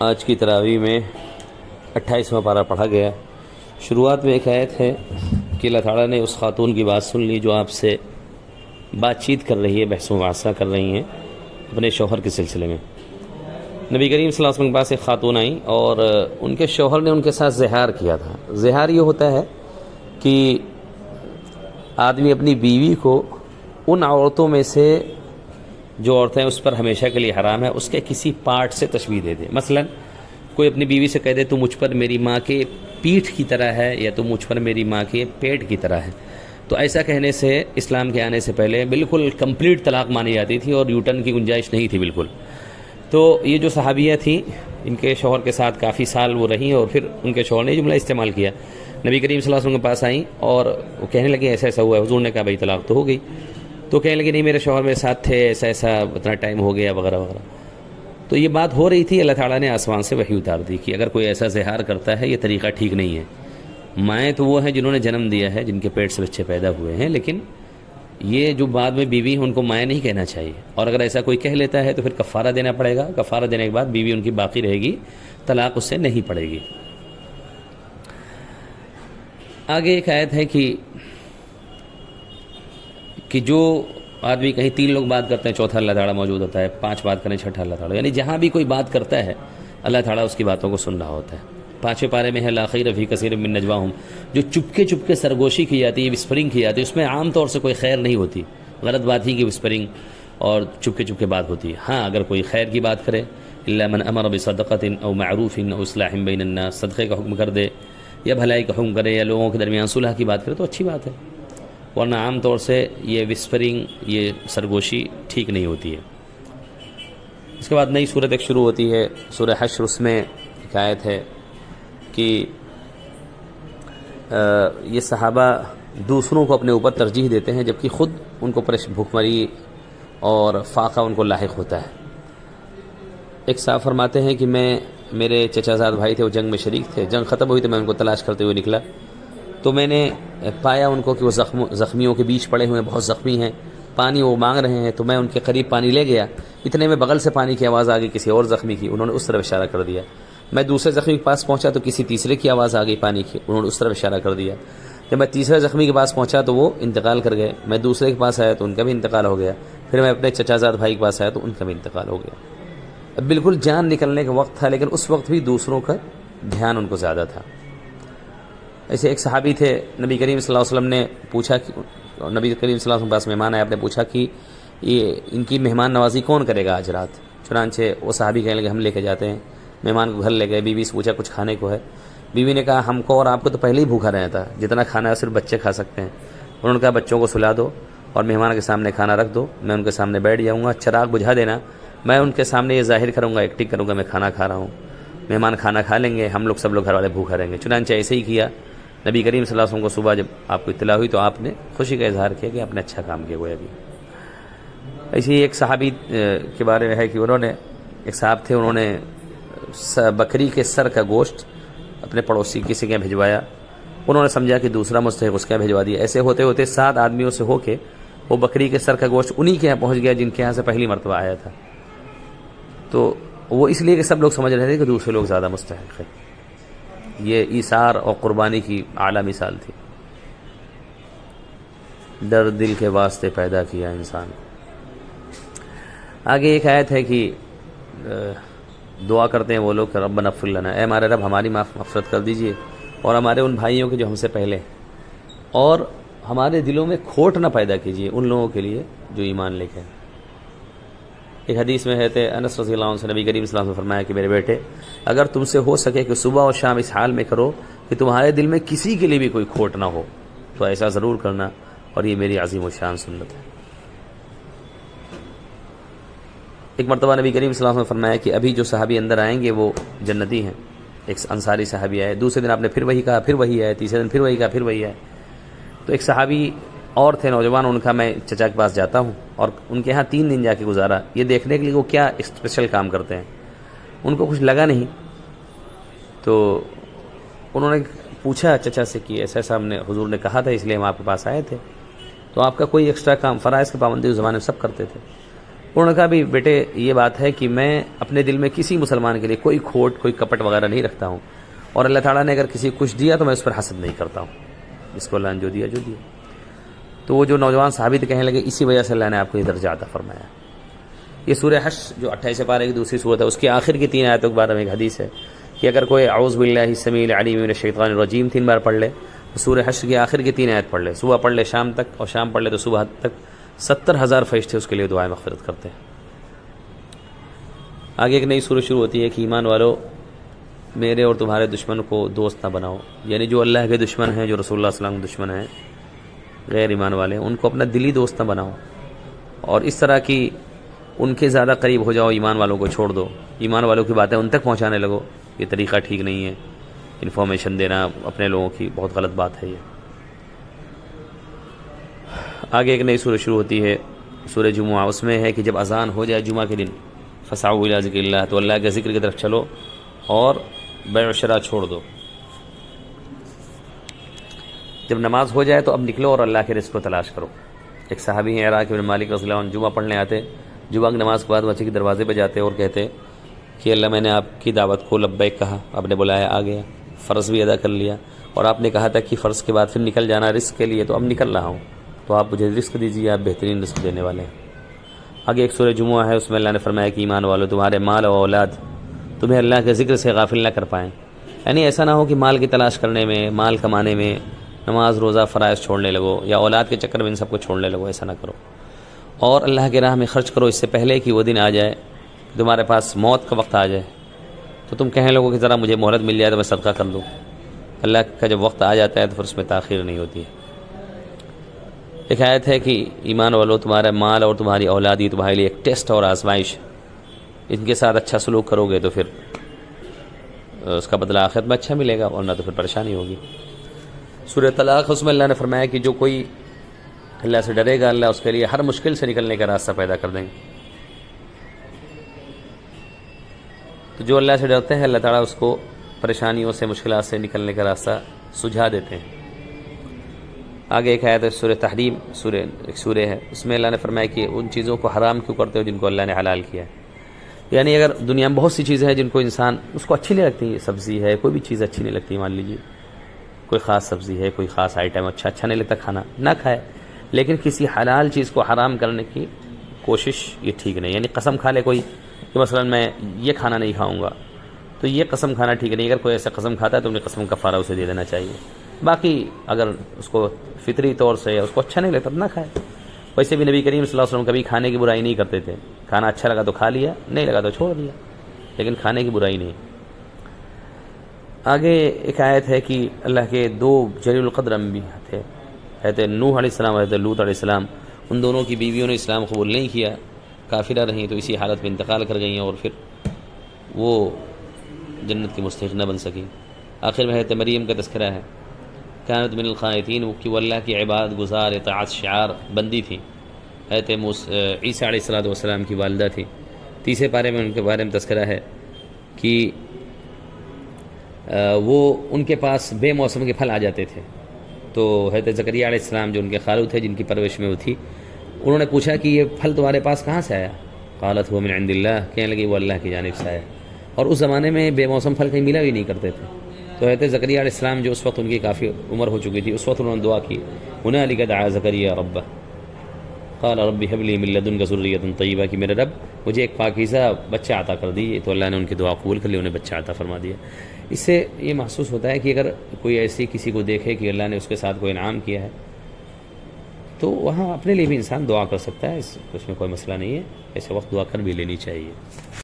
آج کی تراویح میں 28واں پارہ پڑھا گیا۔ شروعات میں ایک آیت ہے کہ اللہ تعالیٰ نے اس خاتون کی بات سن لی جو آپ سے بات چیت کر رہی ہے، بحث و مباحثہ کر رہی ہیں اپنے شوہر کے سلسلے میں۔ نبی کریم صلی اللہ علیہ وسلم کے پاس ایک خاتون آئیں اور ان کے شوہر نے ان کے ساتھ زہار کیا تھا۔ زہار یہ ہوتا ہے کہ آدمی اپنی بیوی کو ان عورتوں میں سے جو عورتیں اس پر ہمیشہ کے لیے حرام ہے اس کے کسی پارٹ سے تشبیہ دے دے۔ مثلا کوئی اپنی بیوی سے کہہ دے تو مجھ پر میری ماں کے پیٹھ کی طرح ہے یا تو مجھ پر میری ماں کے پیٹ کی طرح ہے، تو ایسا کہنے سے اسلام کے آنے سے پہلے بالکل کمپلیٹ طلاق مانی جاتی تھی اور یوٹرن کی گنجائش نہیں تھی بالکل۔ تو یہ جو صحابیہ تھیں ان کے شوہر کے ساتھ کافی سال وہ رہیں اور پھر ان کے شوہر نے جملہ استعمال کیا، نبی کریم صلی اللہ علیہ وسلم کے پاس آئیں اور وہ کہنے لگے ایسا ایسا ہوا ہے۔ حضور نے کہا بھائی طلاق تو ہو گئی، تو کہنے لگے نہیں میرے شوہر میرے ساتھ تھے، ایسا ایسا اتنا ٹائم ہو گیا وغیرہ وغیرہ۔ تو یہ بات ہو رہی تھی، اللہ تعالیٰ نے آسمان سے وحی اتار دی کہ اگر کوئی ایسا زہار کرتا ہے یہ طریقہ ٹھیک نہیں ہے۔ مائیں تو وہ ہیں جنہوں نے جنم دیا ہے، جن کے پیٹ سے بچے پیدا ہوئے ہیں، لیکن یہ جو بعد میں بیوی ہیں ان کو مائیں نہیں کہنا چاہیے، اور اگر ایسا کوئی کہہ لیتا ہے تو پھر کفارہ دینا پڑے گا۔ کفارہ دینے کے بعد بیوی ان کی باقی رہے گی، طلاق اس سے نہیں پڑے گی۔ آگے ایک آیت ہے کہ جو آدمی کہیں 3 لوگ بات کرتے ہیں، چوتھا اللہ تعالیٰ موجود ہوتا ہے، 5 بات کریں، چھٹا اللہ تعالیٰ، یعنی جہاں بھی کوئی بات کرتا ہے اللہ تعالیٰ اس کی باتوں کو سن رہا ہوتا ہے۔ 5ویں پارے میں ہے لا خیر فی کثیر من نجواہم، جو چپکے سرگوشی کی جاتی ہے، وسپرنگ کی جاتی ہے، اس میں عام طور سے کوئی خیر نہیں ہوتی، غلط بات ہی کی وسپرنگ اور چپکے بات ہوتی ہے۔ ہاں اگر کوئی خیر کی بات کرے، الا من امر بصدقۃ او معروف او اصلاح بین الناس، صدقے کا حکم کر دے یا بھلائی کا حکم کرے یا لوگوں کے درمیان صلح کی بات کرے تو اچھی بات ہے، ورنہ عام طور سے یہ وسپرنگ، یہ سرگوشی ٹھیک نہیں ہوتی ہے۔ اس کے بعد نئی صورت ایک شروع ہوتی ہے، سورہ حشر، اس میں ایک آیت ہے کہ یہ صحابہ دوسروں کو اپنے اوپر ترجیح دیتے ہیں جبکہ خود ان کو بھوکمری اور فاقہ ان کو لاحق ہوتا ہے۔ ایک صاحب فرماتے ہیں کہ میرے چچا زاد بھائی تھے، وہ جنگ میں شریک تھے، جنگ ختم ہوئی تو میں ان کو تلاش کرتے ہوئے نکلا، تو میں نے پایا ان کو کہ وہ زخمیوں کے بیچ پڑے ہوئے ہیں، بہت زخمی ہیں، پانی وہ مانگ رہے ہیں، تو میں ان کے قریب پانی لے گیا، اتنے میں بغل سے پانی کی آواز آ گئی کسی اور زخمی کی، انہوں نے اس طرف اشارہ کر دیا۔ میں دوسرے زخمی کے پاس پہنچا تو کسی تیسرے کی آواز آ گئی پانی کی، انہوں نے اس طرف اشارہ کر دیا۔ جب میں تیسرے زخمی کے پاس پہنچا تو وہ انتقال کر گئے، میں دوسرے کے پاس آیا تو ان کا بھی انتقال ہو گیا، پھر میں اپنے چچا زاد بھائی کے پاس آیا تو ان کا بھی انتقال ہو گیا۔ بالکل جان نکلنے کا وقت تھا، لیکن اس وقت بھی دوسروں کا دھیان ان کو زیادہ تھا۔ ایسے ایک صحابی تھے، نبی کریم صلی اللہ علیہ وسلم نے پوچھا کہ نبی کریم صلی اللہ علیہ وسلم کے پاس مہمان آئے، آپ نے پوچھا کہ یہ ان کی مہمان نوازی کون کرے گا آج رات؟ چنانچہ وہ صحابی کہنے لگے ہم لے کے جاتے ہیں۔ مہمان کو گھر لے گئے، بیوی سے پوچھا کچھ کھانے کو ہے؟ بیوی نے کہا ہم کو اور آپ کو تو پہلے ہی بھوکا رہتا تھا، جتنا کھانا ہے صرف بچے کھا سکتے ہیں۔ انہوں نے کہا بچوں کو سلا دو اور مہمان کے سامنے کھانا رکھ دو، میں ان کے سامنے بیٹھ جاؤں گا، چراغ بجھا دینا، میں ان کے سامنے یہ ظاہر کروں گا، ایکٹنگ کروں گا میں کھانا کھا رہا ہوں، مہمان کھانا کھا لیں گے، ہم لوگ سب لوگ گھر والے بھوکا رہیں گے۔ چنانچہ ایسے ہی کیا۔ نبی کریم صلی اللہ علیہ وسلم کو صبح جب آپ کو اطلاع ہوئی تو آپ نے خوشی کا اظہار کیا کہ آپ نے اچھا کام کیا گویا بھی۔ ایسے ہی ایک صحابی کے بارے میں ہے کہ انہوں نے، ایک صاحب تھے، انہوں نے بکری کے سر کا گوشت اپنے پڑوسی کسی کے بھجوایا، انہوں نے سمجھا کہ دوسرا مستحق اس کے بھجوا دیا، ایسے ہوتے ہوتے 7 آدمیوں سے ہو کے وہ بکری کے سر کا گوشت انہی کے یہاں پہنچ گیا جن کے یہاں سے پہلی مرتبہ آیا تھا۔ تو وہ اس لیے کہ سب لوگ سمجھ رہے تھے کہ دوسرے لوگ زیادہ مستحق ہیں۔ یہ ایثار اور قربانی کی اعلیٰ مثال تھی۔ ڈر دل کے واسطے پیدا کیا انسان۔ آگے ایک آیت ہے کہ دعا کرتے ہیں وہ لوگ کہ ربنا اغفر لنا، اے ہمارے رب ہماری مغفرت کر دیجئے اور ہمارے ان بھائیوں کے جو ہم سے پہلے، اور ہمارے دلوں میں کھوٹ نہ پیدا کیجیے ان لوگوں کے لیے جو ایمان لے کے۔ ایک حدیث میں ہے انس رضی اللہ عنہ سے نبی کریم صلی اللہ علیہ وسلم نے فرمایا کہ میرے بیٹے اگر تم سے ہو سکے کہ صبح اور شام اس حال میں کرو کہ تمہارے دل میں کسی کے لیے بھی کوئی کھوٹ نہ ہو تو ایسا ضرور کرنا، اور یہ میری عظیم و شان سنت ہے۔ ایک مرتبہ نبی کریم صلی اللہ علیہ وسلم نے فرمایا کہ ابھی جو صحابی اندر آئیں گے وہ جنتی ہیں۔ ایک انصاری صحابی آئے، دوسرے دن آپ نے پھر وہی کہا، پھر وہی آئے، تیسرے دن پھر وہی کہا، پھر وہی آئے۔ تو ایک صحابی اور تھے نوجوان، ان کا میں چچا کے پاس جاتا ہوں اور ان کے ہاں 3 دن جا کے گزارا یہ دیکھنے کے لیے وہ کیا اسپیشل کام کرتے ہیں۔ ان کو کچھ لگا نہیں، تو انہوں نے پوچھا چچا سے کہ ایسا ایسا ہم نے حضور نے کہا تھا اس لیے ہم آپ کے پاس آئے تھے، تو آپ کا کوئی ایکسٹرا کام، فرائض کی پابندی اس زمانے میں سب کرتے تھے، انہوں نے کہا بھی بیٹے یہ بات ہے کہ میں اپنے دل میں کسی مسلمان کے لیے کوئی کھوٹ کوئی کپٹ وغیرہ نہیں رکھتا ہوں، اور اللہ تعالیٰ نے اگر کسی کو کچھ دیا تو میں اس پر حسد نہیں کرتا ہوں، جس کو اللہ نے جو دیا جو دیا۔ تو وہ جو نوجوان صحابی تھے کہنے لگے اسی وجہ سے اللہ نے آپ کو یہ درجہ عطا فرمایا۔ یہ سورہ حشر جو 28 پارے کی دوسری صورت ہے، اس کے آخر کی 3 آیتوں کے بارے میں ایک حدیث ہے کہ اگر کوئی اعوذ باللہ السمیع العلیم من الشیطان الرجیم 3 بار پڑھ لے تو سورہ حشر کی آخر کی 3 آیت پڑھ لے، صبح پڑھ لے شام تک، اور شام پڑھ لے تو صبح تک، 70,000 فرشتے اس کے لیے دعائیں مغفرت کرتے ہیں۔ آگے ایک نئی سورت شروع ہوتی ہے کہ ایمان والو میرے اور تمہارے دشمن کو دوست نہ بناؤ، یعنی جو اللہ کے دشمن ہیں، جو رسول اللہ صلی اللہ علیہ وسلم کے دشمن ہیں، غیر ایمان والے، ان کو اپنا دلی دوست نہ بناؤ، اور اس طرح کی ان کے زیادہ قریب ہو جاؤ، ایمان والوں کو چھوڑ دو، ایمان والوں کی باتیں ان تک پہنچانے لگو، یہ طریقہ ٹھیک نہیں ہے، انفارمیشن دینا اپنے لوگوں کی بہت غلط بات ہے یہ۔ آگے ایک نئی سورہ شروع ہوتی ہے سورہ جمعہ، اس میں ہے کہ جب اذان ہو جائے جمعہ کے دن فسعوا الی ذکر اللہ، تو اللہ کے ذکر کی طرف چلو اور بیع و شرع چھوڑ دو۔ جب نماز ہو جائے تو اب نکلو اور اللہ کے رزق کو تلاش کرو۔ ایک صحابی ہیں عراق بن مالک رضی اللہ عنہ، جمعہ پڑھنے آتے، جمعہ کی نماز کے بعد مسجد کے دروازے پہ جاتے اور کہتے کہ اللہ میں نے آپ کی دعوت کو لبیک کہا، آپ نے بلایا آ گیا، فرض بھی ادا کر لیا، اور آپ نے کہا تھا کہ فرض کے بعد پھر نکل جانا رزق کے لیے، تو اب نکل رہا ہوں، تو آپ مجھے رزق دیجیے، آپ بہترین رزق دینے والے ہیں۔ آگے ایک سورہ جمعہ ہے، اس میں اللہ نے فرمایا کہ ایمان والو تمہارے مال و اولاد تمہیں اللہ کے ذکر سے غافل نہ کر پائیں، یعنی ایسا نہ ہو کہ مال کی تلاش کرنے میں، مال کمانے میں نماز روزہ فرائض چھوڑنے لگو، یا اولاد کے چکر میں ان سب کو چھوڑنے لگو، ایسا نہ کرو، اور اللہ کے راہ میں خرچ کرو اس سے پہلے کہ وہ دن آ جائے، تمہارے پاس موت کا وقت آ جائے تو تم کہنے لگو کہ ذرا مجھے مہلت مل جائے تو میں صدقہ کر دوں۔ اللہ کا جب وقت آ جاتا ہے تو پھر اس میں تاخیر نہیں ہوتی ہے۔ ایک آیت ہے کہ ایمان والو تمہارا مال اور تمہاری اولاد ہی تمہارے لیے ایک ٹیسٹ اور آزمائش، ان کے ساتھ اچھا سلوک کرو گے تو پھر اس کا بدلہ آخرت میں اچھا ملے گا، ورنہ تو پھر پریشانی ہوگی۔ سورہ طلاق، اس میں اللہ نے فرمایا کہ جو کوئی اللہ سے ڈرے گا اللہ اس کے لیے ہر مشکل سے نکلنے کا راستہ پیدا کر دیں گے۔ تو جو اللہ سے ڈرتے ہیں اللہ تعالیٰ اس کو پریشانیوں سے، مشکلات سے نکلنے کا راستہ سجھا دیتے ہیں۔ آگے ایک آیت ہے سورہ تحریم، ایک سورہ ہے، اس میں اللہ نے فرمایا کہ ان چیزوں کو حرام کیوں کرتے ہو جن کو اللہ نے حلال کیا ہے۔ یعنی اگر دنیا میں بہت سی چیزیں ہیں جن کو انسان اس کو اچھی نہیں لگتی، سبزی ہے، کوئی بھی چیز اچھی نہیں لگتی، مان لیجیے کوئی خاص سبزی ہے، کوئی خاص آئٹم اچھا نہیں لگتا کھانا، نہ کھائے، لیکن کسی حلال چیز کو حرام کرنے کی کوشش یہ ٹھیک نہیں۔ یعنی قسم کھا لے کوئی کہ مثلا میں یہ کھانا نہیں کھاؤں گا، تو یہ قسم کھانا ٹھیک نہیں۔ اگر کوئی ایسا قسم کھاتا ہے تو اپنی قسم کا کفارہ اسے دے دینا چاہیے۔ باقی اگر اس کو فطری طور سے اس کو اچھا نہیں لگتا تو نہ کھائے۔ ویسے بھی نبی کریم صلی اللہ علیہ وسلم کبھی کھانے کی برائی نہیں کرتے تھے، کھانا اچھا لگا تو کھا لیا، نہیں لگا تو چھوڑ دیا، لیکن کھانے کی برائی نہیں۔ آگے ایک آیت ہے کہ اللہ کے 2 جلیل القدر انبیاء تھے، حضرت نوح علیہ السلام اور حضرت لوط علیہ السلام، ان دونوں کی بیویوں نے اسلام قبول نہیں کیا، کافرہ رہیں، تو اسی حالت میں انتقال کر گئیں اور پھر وہ جنت کی مستحق نہ بن سکی۔ آخر میں حضرت مریم کا تذکرہ ہے، کانت من القانتین، وہ کہ وہ اللہ کی عبادت گزار اطاعت شعار بندی تھی۔ حضرت عیسیٰ علیہ السلام کی والدہ تھی، 30 پارے میں ان کے بارے میں تذکرہ ہے کہ وہ ان کے پاس بے موسم کے پھل آ جاتے تھے، تو حضرت زکریا علیہ السلام جو ان کے خالو تھے جن کی پرورش میں وہ تھی، انہوں نے پوچھا کہ یہ پھل تمہارے پاس کہاں سے آیا؟ قالت هو من عند اللہ، کہنے لگی وہ اللہ کی جانب سے آیا، اور اس زمانے میں بے موسم پھل کہیں ملا بھی نہیں کرتے تھے۔ تو حضرت زکریا علیہ السلام جو اس وقت ان کی کافی عمر ہو چکی تھی، اس وقت انہوں نے دعا کی، ہنالک دعا زکریا ربہ قال رب هب لي من لدنك ذرية طیبہ، کہ میرے رب مجھے ایک پاکیزہ بچہ عطا کر دی، تو اللہ نے ان کی دعا قبول کر لی، انہیں بچہ عطا فرما دیا۔ اس سے یہ محسوس ہوتا ہے کہ اگر کوئی ایسی کسی کو دیکھے کہ اللہ نے اس کے ساتھ کوئی انعام کیا ہے تو وہاں اپنے لیے بھی انسان دعا کر سکتا ہے، اس میں کوئی مسئلہ نہیں ہے، ایسے وقت دعا کر بھی لینی چاہیے۔